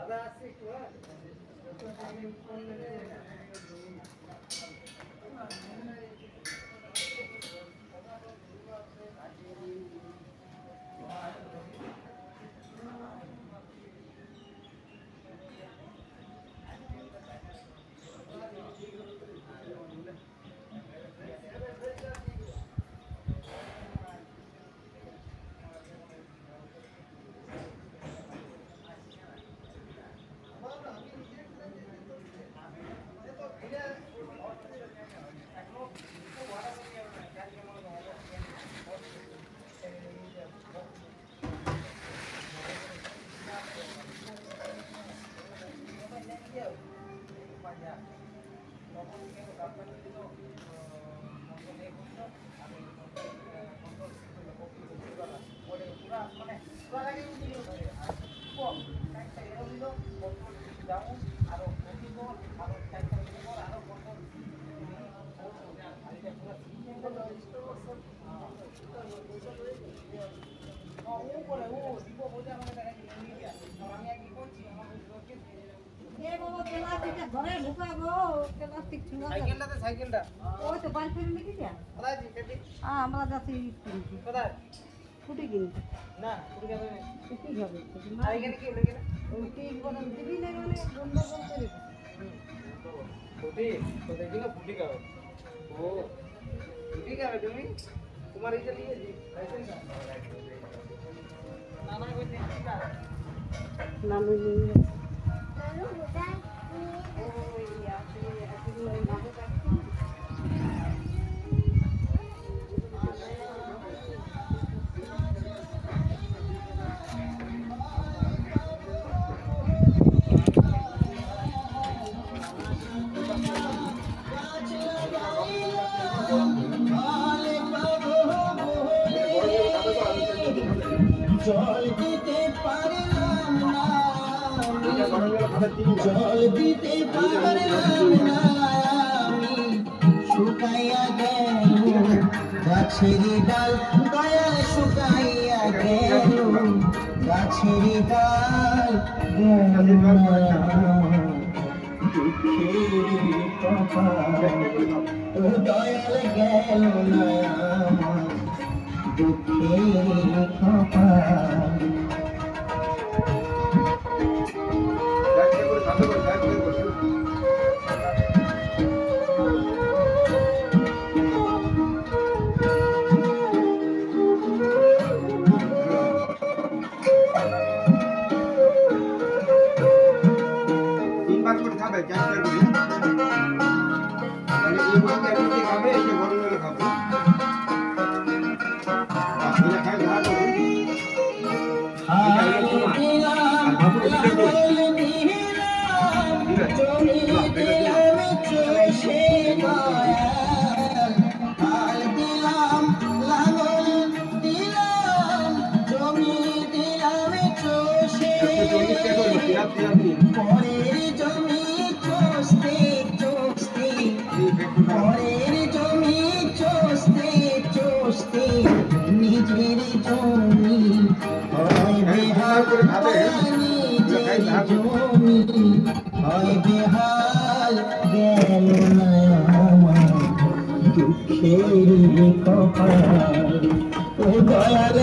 আমরা যাচ্ছি ছুটি কিনতে না ছুটি হবে দিবি না মানে বন্ধ করতে ফুটি তো দেখি না ফুটি খাবে ও ফুটি খাবে তুমি তোমার এইটা নিয়ে জি নানা কই দেখি না নানু নিয়ে নানু কোথায় ওই আছে ওই নানু জল দিতে পারলাম না জল দিতে পারলাম না আমি শুকাইয়া গেল গাছের ডাল দয়া শুকাইয়া গেল গাছের ডাল দুঃখের কপাল দয়াল গেল না দুঃখের কপাল পরের জমি চষতে চষতে পরের জমি চষতে চষতে নিজের জমি হয় বেহাল নিজের জমি হয় বেহাল গেল না আমার দুঃখের কপাল ও দয়াল